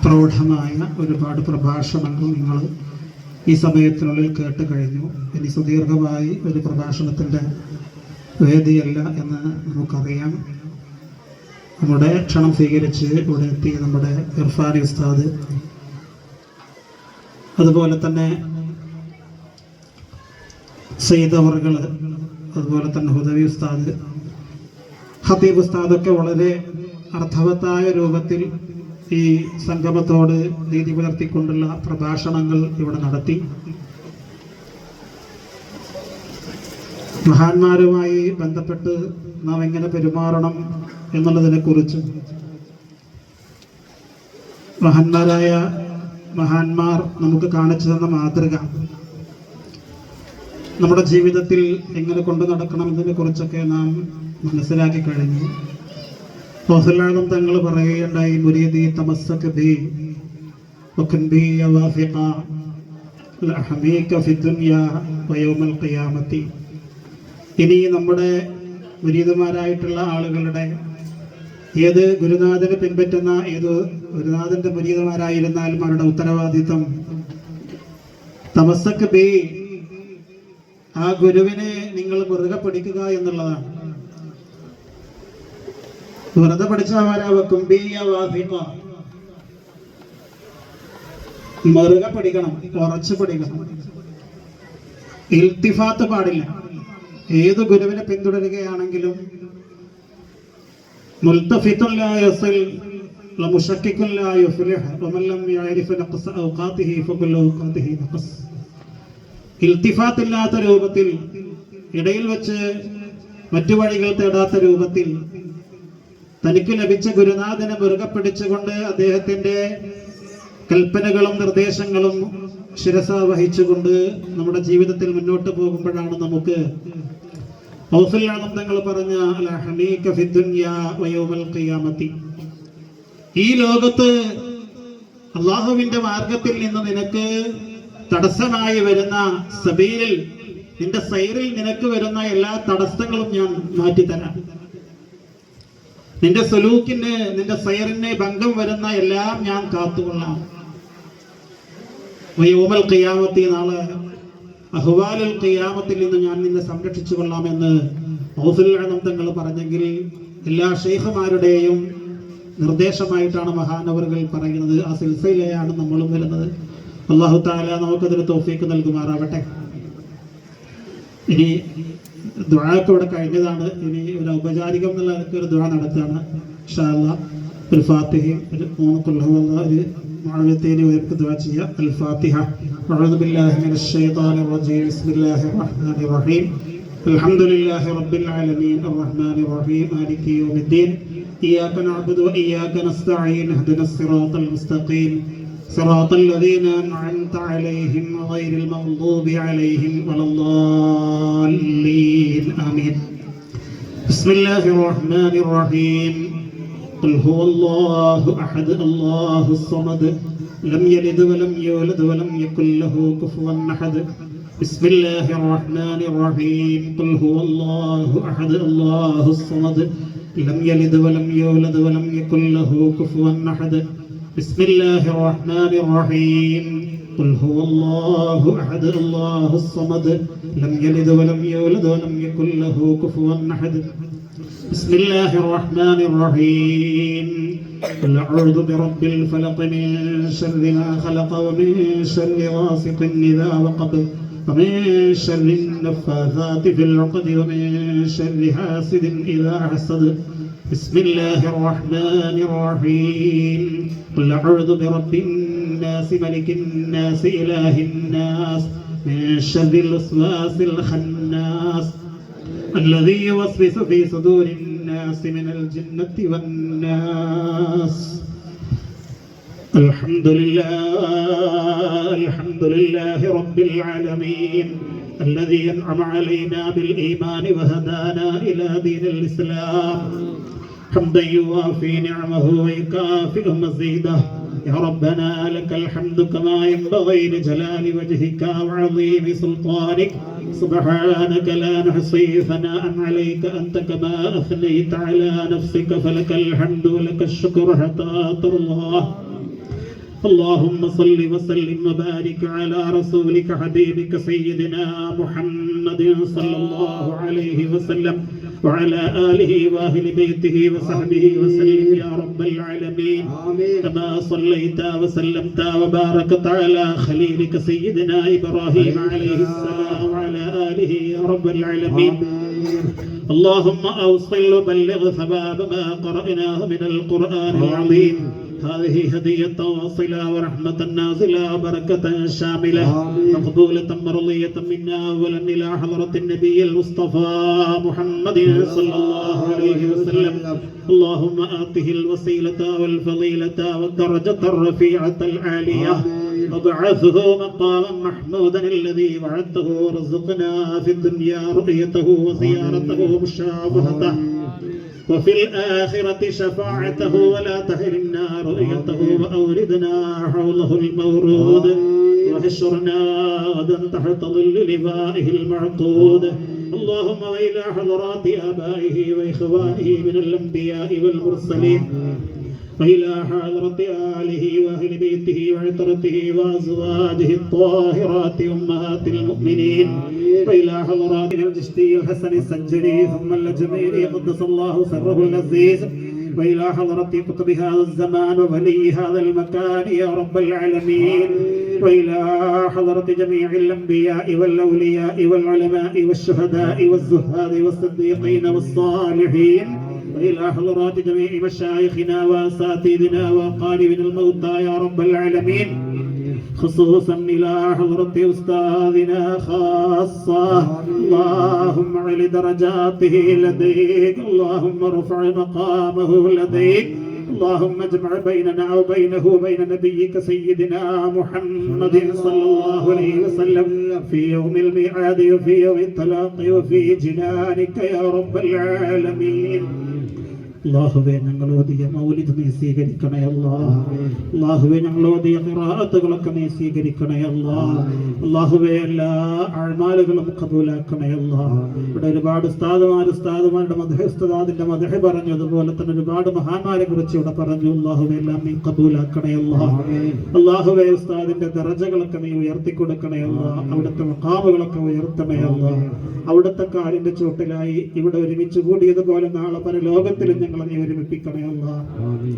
പ്രൗഢമായ ഒരുപാട് പ്രഭാഷണങ്ങൾ നിങ്ങൾ ഈ സമയത്തിനുള്ളിൽ കേട്ട് കഴിഞ്ഞു. ഇനി സുദീർഘമായി ഒരു പ്രഭാഷണത്തിൻ്റെ വേദിയല്ല എന്ന് നമുക്കറിയാം. നമ്മുടെ ക്ഷണം സ്വീകരിച്ച് ഇവിടെ എത്തിയ നമ്മുടെ ഇർഫാനി ഉസ്താദ്, അതുപോലെ തന്നെ സയ്യിദ് അവർകൾ, അതുപോലെ തന്നെ ഹുദവി ഉസ്താദ്, ഹബീബ് ഉസ്താദൊക്കെ വളരെ അർത്ഥവത്തായ രൂപത്തിൽ ഈ സംഗമത്തോട് നീതി പുലർത്തിക്കൊണ്ടുള്ള പ്രഭാഷണങ്ങൾ ഇവിടെ നടത്തി. മഹാന്മാരുമായി ബന്ധപ്പെട്ട് നാം എങ്ങനെ പെരുമാറണം എന്നുള്ളതിനെ കുറിച്ചും മഹാന്മാർ നമുക്ക് കാണിച്ചു തന്ന മാതൃക നമ്മുടെ ജീവിതത്തിൽ എങ്ങനെ കൊണ്ടു നടക്കണം എന്നതിനെ കുറിച്ചൊക്കെ നാം മനസ്സിലാക്കി കഴിഞ്ഞു. റസൂലുള്ളാഹി തങ്ങൾ പറയുകയുണ്ടായി, മുരീദി തമസ്സക ബി വകൻ ബി യവാഫിഖ ലഹമീക ഫി ദുനിയ വയൗമൽ ഖിയാമത്തി. ഇനി നമ്മുടെ മുരീദുമാരായിട്ടുള്ള ആളുകളുടെ, ഏത് ഗുരുനാഥനെ പിൻപറ്റുന്ന ഏത് ഗുരുനാഥന്റെ മുരീദുമാരായിരുന്നാലും അവരുടെ ഉത്തരവാദിത്വം തമസ്സക ബി, ആ ഗുരുവിനെ നിങ്ങൾ മുറുകെ പിടിക്കുക എന്നുള്ളതാണ്. വെറുതെ പഠിച്ചവരാവക്കും മുറുകെ പിടിക്കണം, ഉറച്ചു പിടിക്കണം. ഇൽത്തിഫാത്ത് പാടില്ല. ഏത് ഗുരുവിനെ പിന്തുടരുകയാണെങ്കിലും ഇൽത്തിഫാത്ത് ഇല്ലാത്ത രൂപത്തിൽ, ഇടയിൽ വെച്ച് മറ്റു വഴികൾ തേടാത്ത രൂപത്തിൽ തനിക്ക് ലഭിച്ച ഗുരുനാഥനെ മുറുകെ പിടിച്ചുകൊണ്ട് അദ്ദേഹത്തിന്റെ കൽപ്പനകളും നിർദ്ദേശങ്ങളും ശിരസ വഹിച്ചുകൊണ്ട് നമ്മുടെ ജീവിതത്തിൽ മുന്നോട്ട് പോകുമ്പോഴാണ് നമുക്ക് തങ്ങൾ പറഞ്ഞ ഈ ലോകത്ത് അള്ളാഹുവിന്റെ മാർഗത്തിൽ നിന്ന് നിനക്ക് തടസ്സമായി വരുന്ന സബീലിൽ, നിന്റെ സൈറിൽ നിനക്ക് വരുന്ന എല്ലാ തടസ്സങ്ങളും ഞാൻ മാറ്റിത്തരാം. നിന്റെ സുലൂക്കിന്, നിന്റെ സൈറിന് ഭംഗം വരുന്ന എല്ലാം ഞാൻ കാത്തുകൊള്ളാം. വയൗമൽ ഖിയാമത്തി, നാളെ അഹ്വാലുൽ ഖിയാമത്തിൽ നിന്ന് ഞാൻ നിന്നെ സംരക്ഷിച്ചു കൊള്ളാമെന്ന് റസൂലുള്ളാഹി തങ്ങൾ പറഞ്ഞെങ്കിൽ എല്ലാ ശൈഖുമാരുടെയും നിർദ്ദേശമായിട്ടാണ് മഹാനവറുകൾ പറയുന്നത്. ആ സിൽസിലയാണ് നമ്മളും വരുന്നത്. അല്ലാഹു തആല നമുക്കതിന് തൗഫീഖ് നൽകുമാറാവട്ടെ. ഇനി ദുആക്ക് ഇവിടെ കഴിഞ്ഞതാണ്. ഇനി ഒരു ഔപചാരികം എന്നുള്ള ഒരു ദുആ നടത്തുകയാണ്. ഇൻഷാ അല്ലാഹ് ഒരു ഫാത്തിഹയും ഒരു 3 ഖുൽ ഹുവല്ലാഹ് ഒരു മുഅവ്വിദതൈനി ഉയർത്തി ദുആ ചെയ്യാം. അൽ ഫാത്തിഹ. അഊദു ബില്ലാഹി മിനശ് ശൈത്വാനിർ റജീം. ബിസ്മില്ലാഹിർ റഹ്മാനിർ റഹീം. അൽഹംദുലില്ലാഹി റബ്ബിൽ ആലമീൻ അർറഹ്മാനിർ റഹീം മാലികി യൗമിദ്ദീൻ. ഇയ്യാക നഅ്ബുദു വഇയ്യാക നസ്തഈൻ. ഇഹ്ദിനസ് സിറാത്തൽ മുസ്തഖീം صراط الذين أنعمت عليهم غير المغضوب عليهم ولا الضالين آمين. بسم الله الرحمن الرحيم. قل هو الله أحد الله الصمد لم يلد ولم يولد ولم يكن له كفوا أحد. بسم الله الرحمن الرحيم. قل هو الله أحد الله الصمد لم يلد ولم يولد ولم يكن له كفوا أحد. بسم الله الرحمن الرحيم. قل هو الله أحد الله الصمد لم يلد ولم يولد ولم يكن له كفوا أحد. بسم الله الرحمن الرحيم. قل أعوذ برب الفلق من شر ما خلق ومن شر غاسق إذا وقب ومن شر النفاثات في العقد ومن شر حاسد إذا حسد. بسم الله الرحمن الرحيم. قل أعوذ برب الناس ملك الناس إله الناس من شر الوسواس الخناس الذي يوسوس في صدور الناس من الجنة والناس. الحمد لله رب العالمين الذي أنعم علينا بالإيمان وهدانا إلى دين الإسلام. حمدا يوافي نعمه ويكافئ مزيده. يا ربنا لك الحمد كما ينبغي لجلال وجهك وعظيم سلطانك. سبحانك لا نحصي ثناء عليك أنت كما أثنيت على نفسك. فلك الحمد ولك الشكر حتى ترضى. اللهم صل وسلم وبارك على رسولك حبيبك سيدنا محمد صلى الله عليه وسلم وعلى آله وأهل بيته وصحبه وسلم يا رب العالمين. كما صليت وسلمت وباركت على خليلك سيدنا إبراهيم عليه السلام وعلى آله يا رب العالمين. اللهم أوصل وبلغ ثواب ما قرأناه من القرآن العظيم. هذه هدية واصلة ورحمة نازلة وبركة شاملة مقبولة مرضية منا أولا إلى حضرة النبي المصطفى محمد صلى الله عليه وسلم. اللهم آته الوسيلة والفضيلة والدرجة الرفيعة العالية وابعثه مقاما محمودا الذي وعدته وارزقنا في الدنيا رؤيته وزيارته ومشافهته وفي الآخرة شفاعته ولا تحرمنا رؤيته وأوردنا حوله المورود وحشرنا غدا تحت ظل لوائه المعقود. اللهم وإلى حضرات آبائه وإخوانه من الأنبياء والمرسلين وإلى حضرة آله وأهل بيته وعترته وأزواجه الطاهرات أمهات المؤمنين وإلى حضرات الجشتي الحسن السنجري ثم الأجميري قدس الله سره العزيز وإلى حضرة قطب هذا الزمان وولي هذا المكان يا رب العالمين وإلى حضرة جميع الأنبياء والأولياء والعلماء والشهداء والزهاد والصديقين والصالحين وإلى حضرات جميع مشايخنا وأساتذتنا وأقاربنا الموتى يا رب العالمين خصوصا إلى حضرة أستاذنا خاصة. اللهم اعل درجاته لديك، اللهم ارفع مقامه لديك، اللهم اجمع بيننا وبينه وبين نبيك سيدنا محمد صلى الله عليه وسلم في يوم الميعاد وفي يوم التلاقي وفي جنانك يا رب العالمين. അല്ലാഹുവേ ഞങ്ങൾ ഓതിയ മൗലിദ് നീ സ്വീകരിക്കണേ അല്ലാഹ്. അല്ലാഹുവേ ഞങ്ങൾ ഓതിയ ഖിറാഅത്തുകളൊക്കെ നീ സ്വീകരിക്കണേ അല്ലാഹ്. അല്ലാഹുവേ എല്ലാ അഅ്മാലുകളും ഖബൂലാക്കണേ അല്ലാഹ്. ഇവിടെ ഒരുപാട് ഉസ്താദുമാരുടെ മദ്ഹ് ഉസ്താദിന്റെ മദ്ഹ് പറഞ്ഞു, അതുപോലെ തന്നെ ഒരുപാട് മഹാന്മാരെ കുറിച്ച് ഇവിടെ പറഞ്ഞു. അല്ലാഹുവേ എല്ലാം നീ ഖബൂലാക്കണേ അല്ലാഹ്. അല്ലാഹുവേ ഉസ്താദിന്റെ ദറജകളൊക്കെ നീ ഉയർത്തി കൊടുക്കണേ അല്ലാഹ്. അവിടുത്തെ മഖാമുകളൊക്കെ ഉയർത്തണേ അല്ലാഹ്. അവിടുത്തെ കാലിന്റെ ചുവട്ടിലായി ഇവിടെ ഒരുമിച്ച് കൂടിയതുപോലെ നാളെ പരലോകത്തിലും ഞങ്ങളെ നീ ഒരുമിപ്പിക്കണേ അല്ലാഹ്.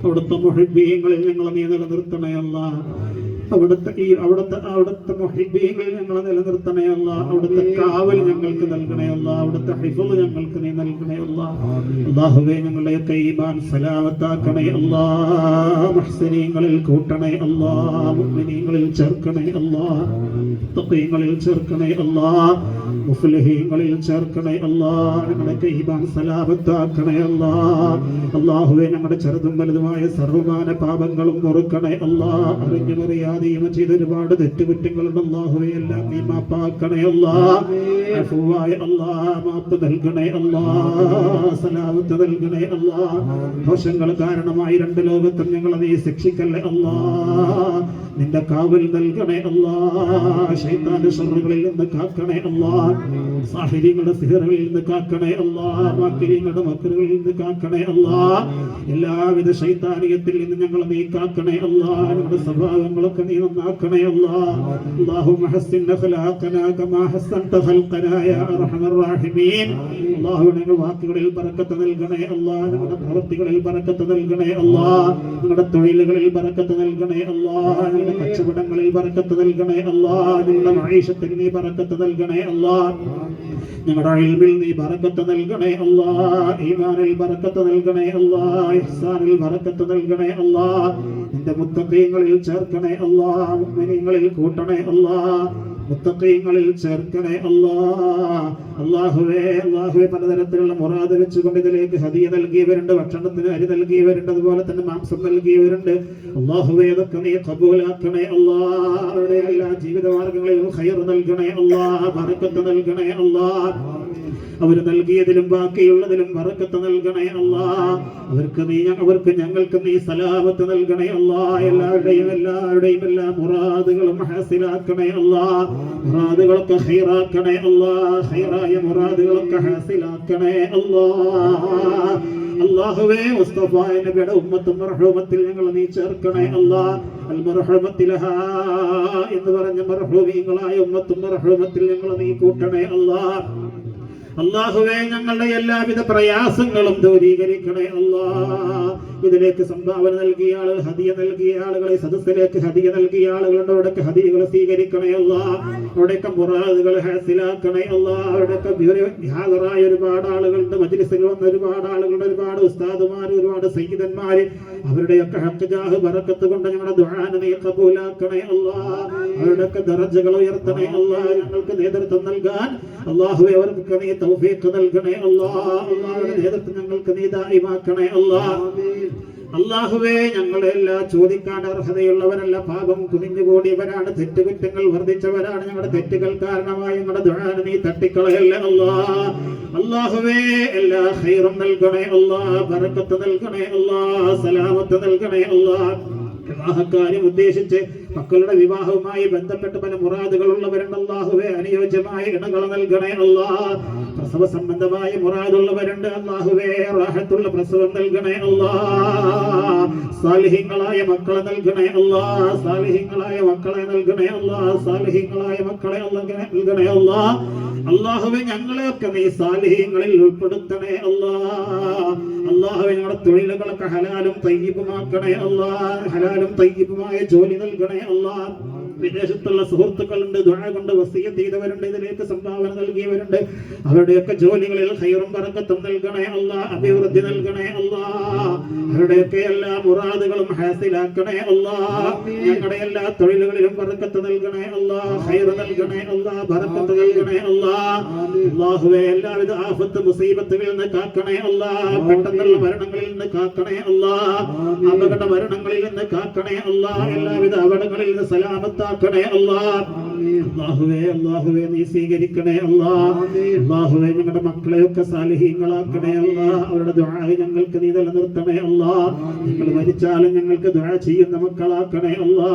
അവിടുത്തെ മുഹിബ്ബീങ്ങളിൽ ഞങ്ങളെ നീ നിലനിർത്തണേ അല്ലാഹ്. അവിടുത്തെ മുഹിബ്ബീങ്ങളിൽ ഞങ്ങളെ നിലനിർത്തണേ അല്ലാഹ്. അവിടുത്തെ കാവൽ ഞങ്ങൾക്ക് നൽകണേ അല്ലാഹ്. അവിടുത്തെ ഹിഫ്ള് ഞങ്ങൾക്ക് നീ നൽകണേ അല്ലാഹ്. അല്ലാഹുവേ ഞങ്ങളുടെയൊക്കെ ഈമാൻ സലാമത്താക്കണേ അല്ലാഹ്. മുഹ്സിനീങ്ങളിൽ കൂട്ടണേ അല്ലാഹ്. മുഅ്മിനീങ്ങളിൽ ചേർക്കണേ അല്ലാഹ്. മുത്തഖീങ്ങളിൽ ചേർക്കണേ അല്ലാഹ്. മുഫ്ലിഹീങ്ങളിൽ ചേർക്കണേ അല്ലാഹ്. ഞങ്ങളുടെയൊക്കെ ഈമാൻ സലാമത്താക്കണേ അല്ലാഹ്. അല്ലാഹുവേ ഞങ്ങളുടെ ചെറുതും വലുതുമായ സർവ്വമാന പാപങ്ങളും പൊറുക്കണേ അല്ലാഹ്. അറിഞ്ഞുമറിയാതെയും ചെയ്ത ഒരുപാട് തെറ്റുകുറ്റങ്ങളുണ്ട് അല്ലാഹുവേ, എല്ലാം നീ മാപ്പാക്കണേ അല്ലാഹ്. അഫ്വായ അല്ലാഹ് മാപ്പ് നൽകണേ അല്ലാഹ്. സലാമത്ത് നൽകണേ അല്ലാഹ്. ദോഷങ്ങൾ കാരണമായി രണ്ട് ലോകത്തും ഞങ്ങളെ നീ ശിക്ഷിക്കല്ലേ അല്ലാഹ്. നിന്റെ കാവൽ നൽകണേ അല്ലാഹ്. ശൈത്താന്റെ ശർറുകളിൽ നിന്ന് കാക്കണേ അല്ലാഹ്. സാഹിര്യങ്ങളുടെ സിഹറുകളിൽ നിന്ന് കാക്കണേ അല്ലാഹ്. മാക്കിര്യങ്ങളുടെ മക്കറുകളിൽ നിന്ന് കാക്കണേ അല്ലാഹ്. എല്ലാവിധ ശൈത്താനിയത്തിൽ നിന്ന് ഞങ്ങളെ നീ കാക്കണേ അല്ലാഹ്. ഞങ്ങളുടെ സ്വഭാവങ്ങളൊക്കെ നീ നന്നാക്കണേ അല്ലാഹ്. അല്ലാഹുമ്മ ഹസ്സിൻ അഖ്ലാഖനാ കമാ ഹസ്സൻത ഖൽഖനാ യാ അർഹമർ റഹീമീൻ. അല്ലാഹു ഞങ്ങളുടെ വാക്കുകളിൽ ബറക്കത്ത് നൽകണേ അല്ലാഹ്. ഞങ്ങളുടെ പ്രവൃത്തികളിൽ ബറക്കത്ത് നൽകണേ അല്ലാഹ്. ഞങ്ങളുടെ തൊഴിലുകളിൽ ബറക്കത്ത് നൽകണേ അല്ലാഹ്. ഞങ്ങളുടെ കച്ചവടങ്ങളിൽ ബറക്കത്ത് നൽകണേ അല്ലാഹ്. ഞങ്ങളുടെ മഈശത്തിൽ നീ ബറക്കത്ത് നൽകണേ അല്ലാഹ്. ഞങ്ങളുടെ ഇൽമിൽ നീ ബറക്കത്ത് നൽകണേ അല്ലാഹ്. ഈമാനിൽ ബറക്കത്ത് നൽകണേ അല്ലാഹ്. ഇഹ്സാനിൽ ബറക്കത്ത് നൽകണേ അല്ലാഹ്. നിന്റെ മുത്തഖീങ്ങളിൽ ചേർക്കണേ അല്ലാഹ്. മുഅ്മിനീങ്ങളിൽ കൂട്ടണേ അല്ലാഹ്. മുത്തഖീങ്ങളിൽ ചേർക്കണേ അല്ലാഹ്. അല്ലാഹുവേ പലതരത്തിലുള്ള മുറാദ് വെച്ചുകൊണ്ട് ഇതിലേക്ക് ഹദിയ നൽകിയവരുണ്ട്, ഭക്ഷണത്തിന് അരി നൽകിയവരുണ്ട്, അതുപോലെ തന്നെ മാംസം നൽകിയവരുണ്ട്. അല്ലാഹുവേ അതൊക്കെ നീ ഖബൂലാക്കണേ അല്ലാഹ്. അവരുടെ എല്ലാ ജീവിതമാർഗങ്ങളിലും ഖൈർ നൽകണേ അല്ലാഹ്. ബറക്കത്ത് നൽകണേ അല്ലാഹ്. അവർ നൽകിയതിലും ബാക്കിയുള്ളതിലും ബറക്കത്ത് നൽകണേ അല്ലാ. അവർക്ക് ഞങ്ങൾക്ക് നീ സലാമത്ത് നൽകണേ അല്ലാ. എല്ലാവരുടെയും എല്ലാ മുറാദുകളും ഹാസിലാക്കണേ അല്ലാ. മുറാദുകളൊക്കെ ഖൈറാക്കണേ അല്ലാ. ഖൈറായ മുറാദുകളൊക്കെ ഹാസിലാക്കണേ അല്ലാ. അല്ലാഹുവേ മുസ്തഫ നബിയുടെ ഉമ്മത്തും മർഹൂമത്തിൽ ഞങ്ങൾ നീ ചേർക്കണേ അല്ലാ. അൽ മർഹൂമത്തിലഹ എന്ന് പറഞ്ഞ മർഹൂമീങ്ങളായ ഉമ്മത്തും മർഹൂമത്തിൽ ഞങ്ങൾ നീ കൂട്ടണേ അല്ലാ. അല്ലാഹുവേ ഞങ്ങളുടെ എല്ലാവിധ പ്രയാസങ്ങളും ദൂരീകരിക്കണേ അല്ലാ. ഇതിലേക്ക് സംഭാവന നൽകിയ ആളുകൾ, ഹദിയ നൽകിയ ആളുകളെ, സദസ്സിലേക്ക് ഹദിയ നൽകിയ ആളുകളുടെ അവിടേക്ക് ഹദിയകൾ സ്വീകരിക്കണേ അല്ലാ. അവിടേക്ക് മുറാദുകൾ ഹാസിലാക്കണേ അല്ലാ. അവിടേക്ക് ഹാജറായ ഒരുപാട് ആളുകളുണ്ട്, മജ്ലിസിൽ വന്ന ഒരുപാട് ആളുകളുടെ, ഒരുപാട് ഉസ്താദുമാർ, ഒരുപാട് സയ്യിദന്മാർ, അവരുടെയൊക്കെ ഹഖ് ജാഹ് ബറക്കത്ത് കൊണ്ട് ഞങ്ങളുടെ ദുആനെ നീ ഖബൂലാക്കണേ അല്ലാ. അവരുടെയൊക്കെ ദറജകൾ ഉയർത്തണേ അല്ലാ. ഞങ്ങൾക്ക് നേതൃത്വം നൽകാൻ അല്ലാഹുവേ അവർക്ക് നീ തൗഫീഖ് നൽകണേ അല്ലാ. അല്ലാഹുവിന്റെ നേതൃത്വം ഞങ്ങൾക്ക് നീ ദായിമാക്കണേ അല്ലാ. അല്ലാഹുവേ ഞങ്ങളെല്ലാം ചോദിക്കാൻ അർഹതയുള്ളവരല്ല, പാപം കുനിഞ്ഞുകൂടിയവരാണ്, തെറ്റുകുറ്റങ്ങൾ വർദ്ധിച്ചവരാണ്. ഞങ്ങളുടെ തെറ്റുകൾ കാരണമായി ഞങ്ങളുടെ ദുആനെ നീ തട്ടിക്കളയല്ലേ അല്ലാ. അല്ലാഹുവേ എല്ലാ ഖൈറും നൽകണേ അല്ലാ. ബറക്കത്ത് നൽകണേ അല്ലാ. സലാമത്ത് നൽകണേ അല്ലാ. വിവാഹക്കാര്യം ഉദ്ദേശിച്ച് മക്കളുടെ വിവാഹവുമായി ബന്ധപ്പെട്ട് പല മുറാദുകളുള്ളവരുണ്ട്. അല്ലാഹുവേ അനുയോജ്യമായ ഇണകൾ നൽകണേ അല്ലാ. പ്രസവ സംബന്ധമായ മുറാദുള്ളവരുണ്ട്. അല്ലാഹുവേ റാഹത്തുള്ള പ്രസവം നൽകണേ അല്ലാ. സാലിഹീങ്ങളായ മക്കളെ നൽകണേ അല്ലാ. സാലിഹീങ്ങളായ മക്കളെ നൽകണേ അല്ലാ. സാലിഹീങ്ങളായ മക്കളെ നൽകണേ അല്ലാ. അല്ലാഹുവേ ഞങ്ങളെയൊക്കെ നീ സാലിഹീങ്ങളിൽ ഉൾപ്പെടുത്തണേ അല്ലാ. അല്ലാഹുവേ ഞങ്ങളുടെ തൊഴിലുകളൊക്കെ ഹലാലും തയ്യിബുമാക്കണേ അല്ലാ. ഹലാലും തയ്യിബുമായ ജോലി നൽകണേ അല്ലാ. വിദേശത്തുള്ള സുഹൃത്തുക്കളുണ്ട്, ദുആ കൊണ്ട് വസിയ്യത്ത് ചെയ്തവരുണ്ട്, ഇതിലേക്ക് സംഭാവന നൽകിയവരുണ്ട്. അവരുടെയൊക്കെ ജോലികളിൽ ഖൈറും ബറക്കത്തും നൽകണേ അല്ലാ. അഭിവൃദ്ധി നൽകണേ അല്ലാ. അവരുടെയൊക്കെ എല്ലാ മുറാദുകളും ഹാസിലാക്കണേ അല്ലാ. ഞങ്ങളുടെ എല്ലാ തൊഴിലുകളിലും ബറക്കത്ത് നൽകണേ അല്ലാ. ഖൈർ നൽകണേ അല്ലാ. ബറക്കത്ത് നൽകണേ അല്ലാ. അല്ലാഹുവേ എല്ലാവിധ ആഫത്ത് മുസീബത്തുകളിൽ നിന്ന് കാക്കണേ അല്ലാ. പെട്ടെന്നുള്ള മരണങ്ങളിൽ നിന്ന് കാക്കണേ അല്ലാ. അപകട മരണങ്ങളിൽ നിന്ന് കാക്കണേ അല്ലാ. എല്ലാവിധ അപകടങ്ങളിൽ നിന്ന് സലാമത്താക്കണേ അല്ലാ. അല്ലാഹുവേ നീ സ്വീകരിക്കണേ അല്ലാ. അല്ലാഹുവേ ഞങ്ങളുടെ മക്കളെയൊക്കെ സാലിഹീങ്ങളാക്കണേ അല്ലാ. അവരുടെ ദുആ ഞങ്ങൾക്ക് നീ നിലനിർത്തണേ അല്ലാ. ഞങ്ങൾ മരിച്ചാലും ഞങ്ങൾക്ക് ദുആ ചെയ്യുന്ന മക്കളാക്കണേ അല്ലാ.